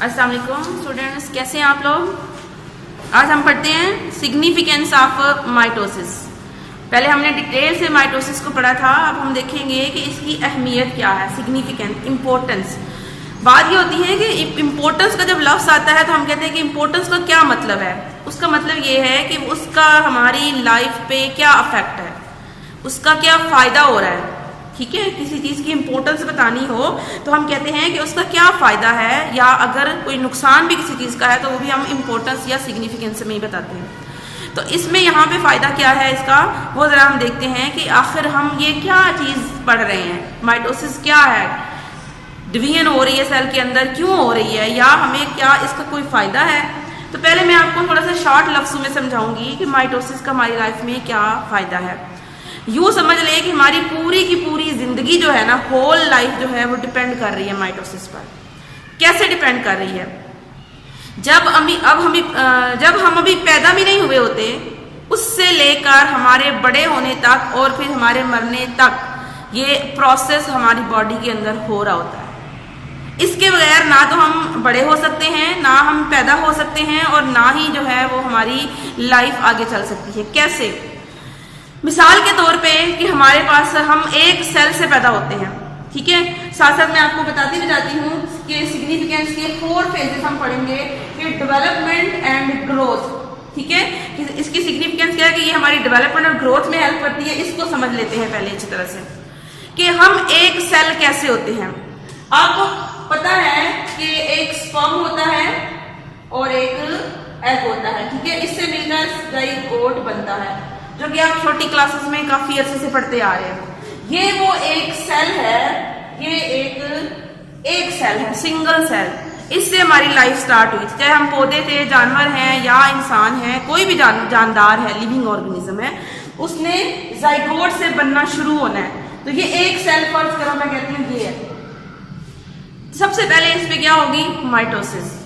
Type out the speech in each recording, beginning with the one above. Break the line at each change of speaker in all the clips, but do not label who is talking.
अस्सलाम वालेकुम स्टूडेंट्स, कैसे हैं आप लोग। आज हम पढ़ते हैं सिग्निफिकेंस ऑफ माइटोसिस। पहले हमने डिटेल से माइटोसिस को पढ़ा था, अब हम देखेंगे कि इसकी अहमियत क्या है। Significance, importance. बात ये होती है कि इम्पोर्टेंस का जब लफ्ज आता है तो हम कहते हैं कि इम्पोर्टेंस का क्या मतलब है। उसका मतलब ये है कि उसका हमारी लाइफ पे क्या अफेक्ट है, उसका क्या फायदा हो रहा है। ठीक है, किसी चीज की इम्पोर्टेंस बतानी हो तो हम कहते हैं कि उसका क्या फायदा है, या अगर कोई नुकसान भी किसी चीज का है तो वो भी हम इम्पोर्टेंस या सिग्निफिकेंस में ही बताते हैं। तो इसमें यहाँ पे फायदा क्या है इसका, वो जरा हम देखते हैं कि आखिर हम ये क्या चीज पढ़ रहे हैं। माइटोसिस क्या है, डिवीजन हो रही है सेल के अंदर, क्यों हो रही है, या हमें क्या इसका कोई फायदा है। तो पहले मैं आपको थोड़ा सा शॉर्ट लफ्जों में समझाऊंगी कि माइटोसिस का हमारी लाइफ में क्या फायदा है। यूं समझ ले कि हमारी पूरी की पूरी जिंदगी जो है ना, होल लाइफ जो है वो डिपेंड कर रही है माइटोसिस पर। कैसे डिपेंड कर रही है, जब हम अभी पैदा भी नहीं हुए होते, उससे लेकर हमारे बड़े होने तक और फिर हमारे मरने तक ये प्रोसेस हमारी बॉडी के अंदर हो रहा होता है। इसके बगैर ना तो हम बड़े हो सकते हैं, ना हम पैदा हो सकते हैं, और ना ही जो है वो हमारी लाइफ आगे चल सकती है। कैसे, मिसाल के तौर पे कि हमारे पास हम एक सेल से पैदा होते हैं। ठीक है, साथ साथ मैं आपको बताती भी जाती हूँ कि सिग्निफिकेंस के 4 फेजेस हम पढ़ेंगे कि डेवलपमेंट एंड ग्रोथ। ठीक है, इसकी सिग्निफिकेंस क्या है कि ये हमारी डेवलपमेंट और ग्रोथ में हेल्प करती है। इसको समझ लेते हैं पहले अच्छी तरह से कि हम एक सेल कैसे होते हैं। आपको पता है कि एक स्पर्म होता है और एक एग होता है। ठीक है, इससे मिलकर ज़ाइगोट बनता है, जो कि आप छोटी क्लासेस में काफी अच्छे से पढ़ते आ रहे हैं। ये वो एक सेल है, ये एक सेल है, सिंगल सेल। इससे हमारी लाइफ स्टार्ट हुई। चाहे हम पौधे थे, जानवर हैं या इंसान है, कोई भी जानदार है, लिविंग ऑर्गेनिज्म है, उसने ज़ाइगोट से बनना शुरू होना है। तो ये एक सेल फर्ज करो, मैं कहती हूँ ये है। सबसे पहले इस पे क्या होगी, माइटोसिस।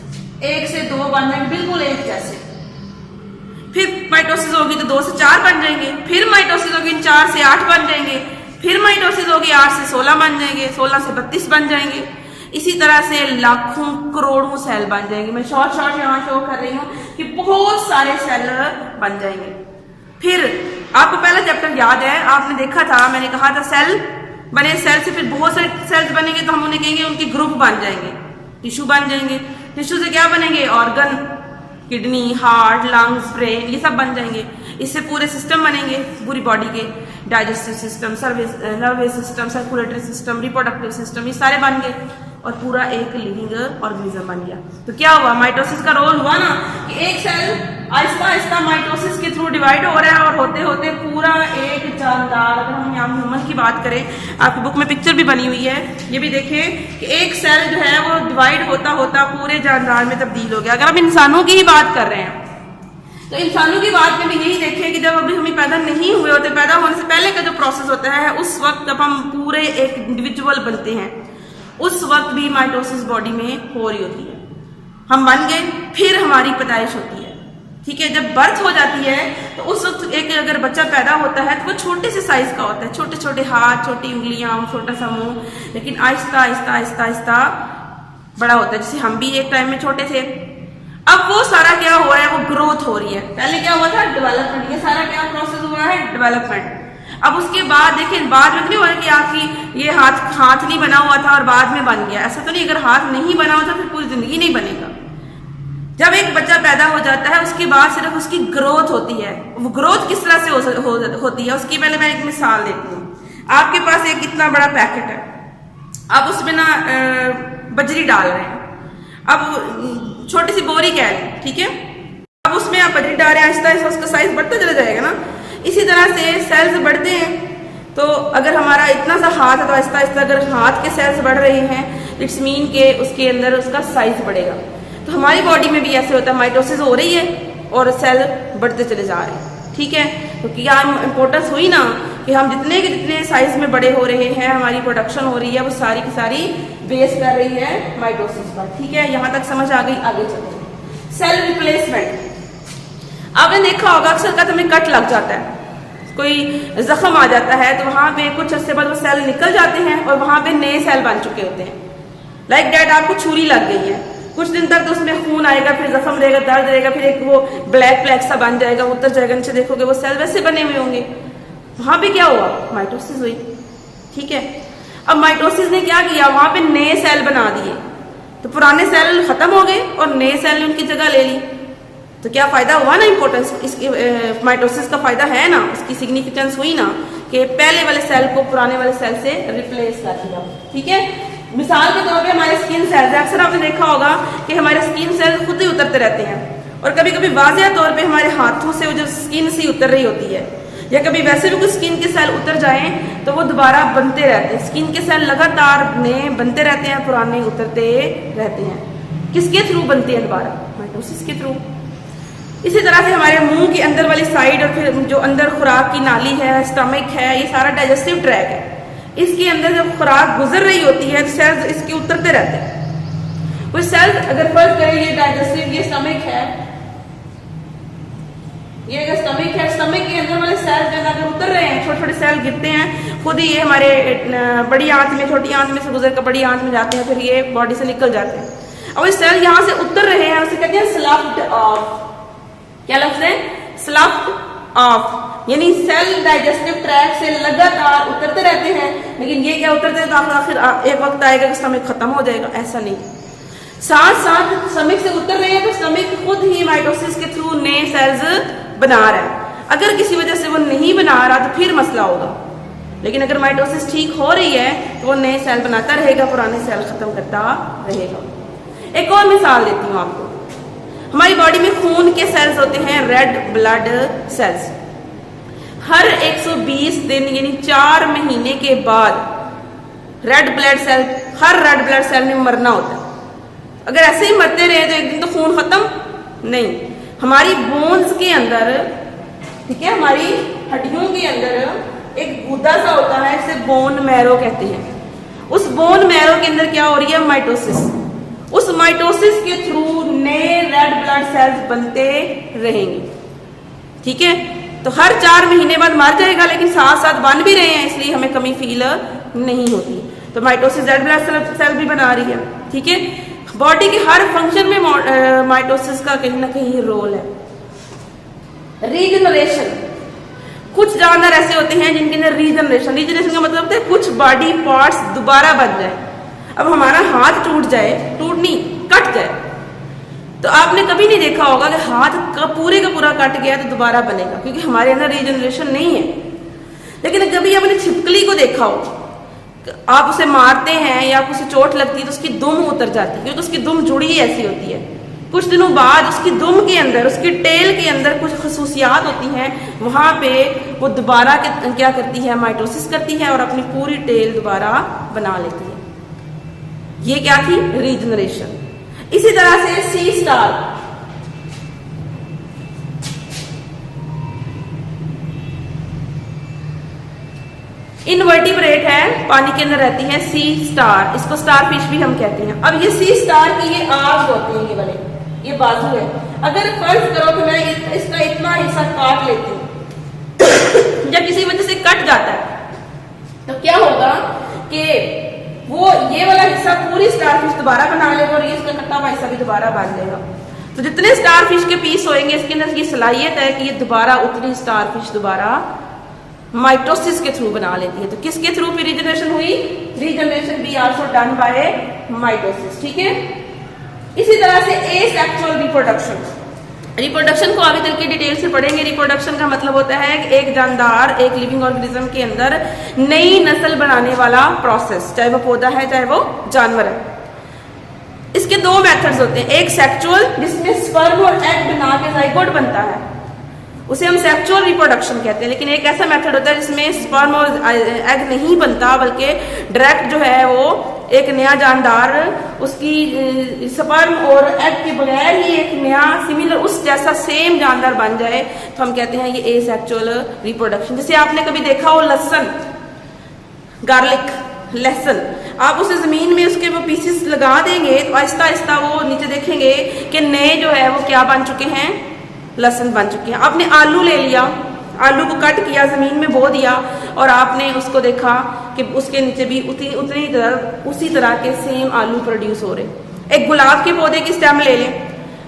1 से 2 बन जाएंगे, बिल्कुल एक जैसे। फिर माइटोसिस होगी तो 2 से 4 बन जाएंगे, फिर माइटोसिस होगी 4 से 8 बन जाएंगे, फिर माइटोसिस होगी 8 से 16 बन जाएंगे, 16 से 32 बन जाएंगे। इसी तरह से लाखों करोड़ों सेल बन जाएंगे। मैं शॉर्ट यहाँ शो कर रही हूँ कि बहुत सारे सेल बन जाएंगे। फिर आपको पहला चैप्टर याद है, आपने देखा था, मैंने कहा था सेल बने, सेल से फिर बहुत सारे सेल्स बनेंगे तो हम उन्हें कहेंगे उनके ग्रुप बन जाएंगे, टिश्यू बन जाएंगे। टिश्यू से क्या बनेंगे, organ, kidney, heart, lungs, brain, ये सब बन जाएंगे। इससे पूरे सिस्टम बनेंगे पूरी बॉडी के, digestive system, nervous system, circulatory system, reproductive system, ये सारे बन गए और पूरा एक लिविंग ऑर्गेनिज्म बन गया। तो क्या हुआ, माइटोसिस का रोल हुआ ना कि एक सेल आहिस्ता आहिस्ता माइटोसिस के थ्रू डिवाइड हो रहा है, और होते होते पूरा एक जानदार, अगर हम यहाँ ह्यूमन की बात करें, आपकी बुक में पिक्चर भी बनी हुई है, ये भी देखें कि एक सेल जो है वो डिवाइड होता होता पूरे जानदार में तब्दील हो गया। अगर हम इंसानों की ही बात कर रहे हैं तो इंसानों की बात में भी यही देखें कि जब अभी हम पैदा नहीं हुए होते, पैदा होने से पहले का जो प्रोसेस होता है, उस वक्त जब हम पूरे एक इंडिविजुअल बनते हैं, उस वक्त भी माइटोसिस बॉडी में हो रही होती है। हम बन गए, फिर हमारी पैदाइश होती है। ठीक है, जब बर्थ हो जाती है तो उस वक्त एक अगर बच्चा पैदा होता है तो वो छोटे से साइज का होता है, छोटे छोटे हाथ, छोटी उंगलियां, छोटा सा मुंह, लेकिन आहिस्ता आहिस्ता आहिस्ता आहिस्ता बड़ा होता है। जैसे हम भी एक टाइम में छोटे थे। अब वो सारा क्या हो रहा है, वो ग्रोथ हो रही है। पहले क्या हुआ था, डेवलपमेंट। ये सारा क्या प्रोसेस हुआ है, डेवलपमेंट। अब उसके बाद देखिए, बाद में तो नहीं हुआ कि आपकी ये हाथ नहीं बना हुआ था और बाद में बन गया, ऐसा तो नहीं। अगर हाथ नहीं बना हुआ था फिर पूरी जिंदगी नहीं बनेगा। जब एक बच्चा पैदा हो जाता है उसके बाद सिर्फ उसकी ग्रोथ होती है। वो ग्रोथ किस तरह से होती है, उसकी पहले मैं एक मिसाल देती हूँ। आपके पास एक इतना बड़ा पैकेट है, अब उसमें ना बजरी डाल रहे हैं, अब छोटी सी बोरी कह लें, ठीक है। अब उसमें आप बजरी डाल रहे हैं, आहिस्ता आहिस्ता उसका साइज बढ़ता चला जाएगा ना। इसी तरह से सेल्स बढ़ते हैं। तो अगर हमारा इतना सा हाथ है तो आहिस्ता आहिस्ता अगर हाथ के सेल्स बढ़ रहे हैं, इट्स मीन के उसके अंदर उसका साइज बढ़ेगा। तो हमारी बॉडी में भी ऐसे होता है, माइटोसिस हो रही है और सेल बढ़ते चले जा रहे हैं। ठीक है, तो क्या इम्पोर्टेंस हुई ना कि हम जितने के जितने साइज में बड़े हो रहे हैं, हमारी प्रोडक्शन हो रही है, वो सारी की सारी बेस कर रही है माइटोसिस पर। ठीक है, यहाँ तक समझ आ गई। आगे चलते हैं, सेल रिप्लेसमेंट। आपने देखा होगा अक्सर का हमें कट लग जाता है, कोई जख्म आ जाता है, तो वहां पे कुछ अर्से बाद वो सेल निकल जाते हैं और वहां पे नए सेल बन चुके होते हैं। लाइक डैट आपको छुरी लग गई है, कुछ दिन तक तो उसमें खून आएगा, फिर जख्म रहेगा, दर्द रहेगा, फिर एक वो ब्लैक ब्लैक सा बन जाएगा, उतर जाएगा, नीचे देखोगे वो सेल वैसे बने हुए होंगे। वहां पे क्या हुआ? माइटोसिस हुई। ठीक है, अब माइटोसिस ने क्या किया? वहां पे नए सेल बना दिए, तो पुराने सेल खत्म हो गए और नए सेल ने उनकी जगह ले ली। तो क्या फायदा हुआ ना, इंपॉर्टेंस इसकी माइटोसिस का फायदा है ना, उसकी सिग्निफिकेंस हुई ना कि पहले वाले सेल को पुराने वाले सेल से रिप्लेस कर दिया। ठीक है, मिसाल के तौर पे हमारे स्किन सेल्स, अक्सर आपने देखा होगा कि हमारे स्किन सेल खुद ही उतरते रहते हैं, और कभी कभी वाज़ेह तौर पे हमारे हाथों से वो जो स्किन सी उतर रही होती है, या कभी वैसे भी कुछ स्किन के सेल उतर जाएं तो वो दोबारा बनते रहते हैं। स्किन के सेल लगातार नए बनते रहते हैं, पुराने उतरते रहते हैं। किसके थ्रू बनते हैं? दोबारा माइटोसिस के थ्रू। इसी तरह से हमारे मुंह के अंदर वाली साइड और फिर जो अंदर खुराक की नाली है, स्टमक है, ये सारा डाइजेस्टिव ट्रैक है। इसके अंदर जब खुराक गुजर रही होती है तो सेल्स इसके उतरते रहते हैं। कोई सेल्स अगर फर्ज करें ये डाइजेस्टिव, ये स्टमक है, ये अगर स्टमक है, स्टमक के अंदर वाले सेल्स जो अगर उतर रहे हैं, छोटे छोटे सेल गिरते हैं खुद ही, ये हमारे बड़ी आंत में, छोटी आंत में से गुजर कर बड़ी आंत में जाते हैं, फिर ये बॉडी से निकल जाते हैं। अब ये सेल यहाँ से उतर रहे हैं, उसे कहते हैं स्लाफ्ड ऑफ। क्या लफ्ज है? स्लाफ्ड ऑफ, यानी सेल डाइजेस्टिव ट्रैक से लगातार उतरते रहते हैं, लेकिन ये क्या उतरते हैं तो आखिर एक वक्त आएगा कि स्टमक खत्म हो जाएगा, ऐसा नहीं। साथ साथ स्टमक से उतर रहे हैं तो स्टमक खुद ही माइटोसिस के थ्रू नए सेल्स बना रहा है। अगर किसी वजह से वो नहीं बना रहा तो फिर मसला होगा, लेकिन अगर माइटोसिस ठीक हो रही है तो वो नए सेल बनाता रहेगा, पुराने सेल खत्म करता रहेगा। एक और मिसाल देती हूँ आपको। हमारी बॉडी में खून के सेल्स होते हैं, रेड ब्लड सेल्स। हर 120 दिन यानी 4 महीने के बाद रेड ब्लड सेल, हर रेड ब्लड सेल ने मरना होता है। अगर ऐसे ही मरते रहे तो एक दिन तो खून खत्म नहीं। हमारी बोन्स के अंदर, ठीक है, हमारी हड्डियों के अंदर एक गुदा सा होता है, इसे बोन मैरो कहते हैं। उस बोन मैरो के अंदर क्या हो रही है? माइटोसिस। उस माइटोसिस के थ्रू नए रेड ब्लड सेल्स बनते रहेंगे। ठीक है, तो हर 4 महीने बाद मर जाएगा, लेकिन साथ साथ बन भी रहे हैं, इसलिए हमें कमी फील नहीं होती। तो माइटोसिस रेड ब्लड सेल भी बना रही है। ठीक है, बॉडी के हर फंक्शन में माइटोसिस का कहीं ना कहीं रोल है। रीजनरेशन, कुछ जानवर ऐसे होते हैं जिनके अंदर रीजनरेशन का मतलब होता है कुछ बॉडी पार्ट्स दोबारा बन जाए। अब हमारा हाथ टूट जाए, टूट नहीं, कट जाए, तो आपने कभी नहीं देखा होगा कि हाथ का पूरा कट गया तो दोबारा बनेगा, क्योंकि हमारे अंदर रीजनरेशन नहीं है। लेकिन कभी आपने छिपकली को देखा हो, आप उसे मारते हैं या उसे चोट लगती है तो उसकी दुम उतर जाती है, क्योंकि उसकी दुम जुड़ी ही ऐसी होती है। कुछ दिनों बाद उसकी दुम के अंदर, उसकी टेल के अंदर कुछ खसूसियात होती हैं, वहां पे वो दोबारा क्या करती है? माइटोसिस करती है और अपनी पूरी टेल दोबारा बना लेती है। ये क्या थी? रीजनरेशन। इसी तरह से सी स्टार, इनवर्टिब्रेट है, पानी के अंदर रहती है, सी स्टार, इसको स्टार फिश भी हम कहते हैं। अब ये सी स्टार की ये आर्म्स होते हैं, ये वाले, ये बाजू है। अगर फर्ज करो कि मैं इसका इतना हिस्सा काट लेती हूँ या किसी वजह से कट जाता है, तो क्या होगा कि वो ये वाला हिस्सा पूरी स्टार फिश दोबारा बना लेगा और ये इसका कटा हुआ हिस्सा भी दोबारा बन जाएगा। तो जितने स्टार फिश के पीस होंगे, इसके अंदर ये सलाहियत है कि ये दोबारा उतनी स्टार फिश दोबारा माइटोसिस के थ्रू बना लेती है। तो किसके थ्रू फिर रीजनरेशन हुई? Regeneration be also done by mitosis. ठीक है, इसी तरह से एसेक्सुअल रिप्रोडक्शन, रिप्रोडक्शन को आगे चल के डिटेल से पढ़ेंगे। रिप्रोडक्शन का मतलब होता है कि एक जानदार, एक लिविंग ऑर्गेनिज्म के अंदर नई नस्ल बनाने वाला प्रोसेस, चाहे वो पौधा है चाहे वो जानवर है। इसके 2 मेथड्स होते हैं, एक सेक्सुअल जिसमें स्पर्म और एग बना के जाइगोट बनता है, उसे हम सेक्सुअल रिप्रोडक्शन कहते हैं। लेकिन एक ऐसा मेथड होता है जिसमें स्पर्म और एग नहीं बनता, बल्कि डायरेक्ट जो है वो एक नया जानदार उसकी स्पर्म और एग के बगैर ही एक नया सिमिलर उस जैसा सेम जानदार बन जाए, तो हम कहते हैं ये एसेक्सुअल रिप्रोडक्शन। जैसे आपने कभी देखा हो लहसुन, गार्लिक, लहसुन, आप उसे जमीन में उसके वो पीसेस लगा देंगे तो आहिस्ता आहिस्ता वो नीचे देखेंगे कि नए जो है वो क्या बन चुके हैं? लहसुन बन चुके हैं। आपने आलू ले लिया, आलू को कट किया, जमीन में बो दिया और आपने उसको देखा कि उसके नीचे भी उसी तरह के सेम आलू प्रोड्यूस हो रहे। एक गुलाब के पौधे की स्टेम ले लें,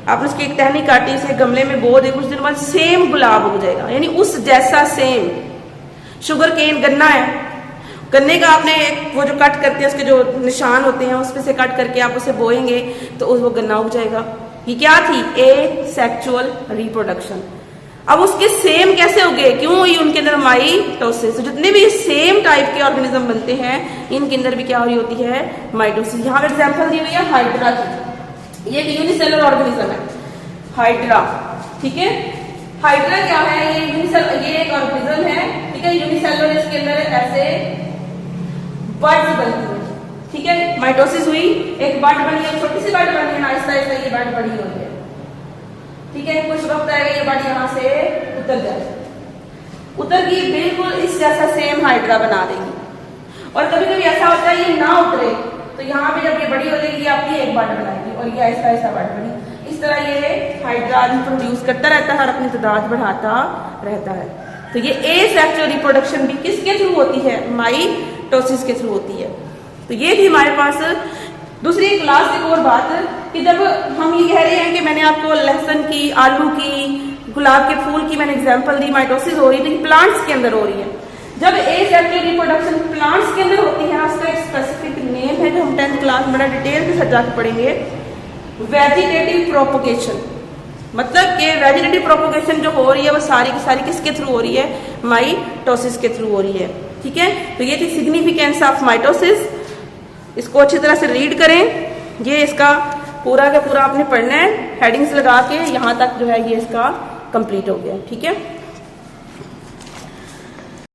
आपने उसकी एक टहनी काटी, इसे गमले में बो दे, कुछ दिन बाद सेम गुलाब हो जाएगा, यानी उस जैसा सेम। शुगर केन गन्ना है, गन्ने का आपने वो जो कट करते हैं उसके जो निशान होते हैं उसमें से कट करके आप उसे बोएंगे तो वो गन्ना उग जाएगा। ये क्या थी? ए सेक्सुअल रिप्रोडक्शन। अब उसके सेम कैसे उगे? क्यों हुई उनके अंदर माइटोसिस। जितने भी सेम टाइप के ऑर्गेनिज्म बनते हैं इनके अंदर भी क्या हो रही होती है? माइटोसिस। यहाँ पे एग्जाम्पल दी हुई है हाइड्रा की, ये एक यूनिसेलर ऑर्गेनिज्म है हाइड्रा, ठीक है। हाइड्रा क्या है? ये एक ऑर्गेनिज्म है, ठीक है, यूनिसेलर। इसके अंदर ऐसे बर्ड्स बनती है, ठीक है। माइटोसिस हुई, एक बर्ड बनी है, छोटी सी बर्ड बनी है, आहिस्ता आहिस्ता ये बर्ड बड़ी हो रही है, ठीक है। कुछ वक्त आएगा ये बर्ड यहाँ से उतर जाएगी, उतर गई बिल्कुल इस जैसा सेम हाइड्रा बना देगी। और कभी कभी ऐसा होता है ये ना उतरे तो यहाँ पे जब ये बड़ी हो जाएगी आपकी एक बर्ड बनाएगी और ये आहिस्ता आहिस्ता बर्ड बनी। इस तरह ये हाइड्रा प्रोड्यूस करता रहता है और अपनी तादाद बढ़ाता रहता है। तो ये एसेक्सुअल रिप्रोडक्शन भी किसके थ्रू होती है? माइटोसिस के थ्रू होती है। तो ये थी हमारे पास दूसरी क्लास एक और बात कि जब हम ये कह रहे हैं कि मैंने आपको लहसुन की, आलू की, गुलाब के फूल की मैंने एग्जांपल दी, माइटोसिस हो रही है, प्लांट्स के अंदर हो रही है। जब एसेक्सुअल रिप्रोडक्शन प्लांट्स के अंदर होती है उसका एक स्पेसिफिक नेम है जो हम 10th क्लास में डिटेल के साथ जाकर पढ़ेंगे, वेजिटेटिव प्रोपोगेशन। मतलब कि वेजिटेटिव प्रोपोगेशन जो हो रही है वो सारी की सारी किसके थ्रू हो रही है? माइटोसिस के थ्रू हो रही है, ठीक है। तो ये थी सिग्निफिकेंस ऑफ माइटोसिस। इसको अच्छी तरह से रीड करें, ये इसका पूरा का पूरा आपने पढ़ना है, हेडिंग्स लगा के यहाँ तक जो है ये इसका कंप्लीट हो गया, ठीक है।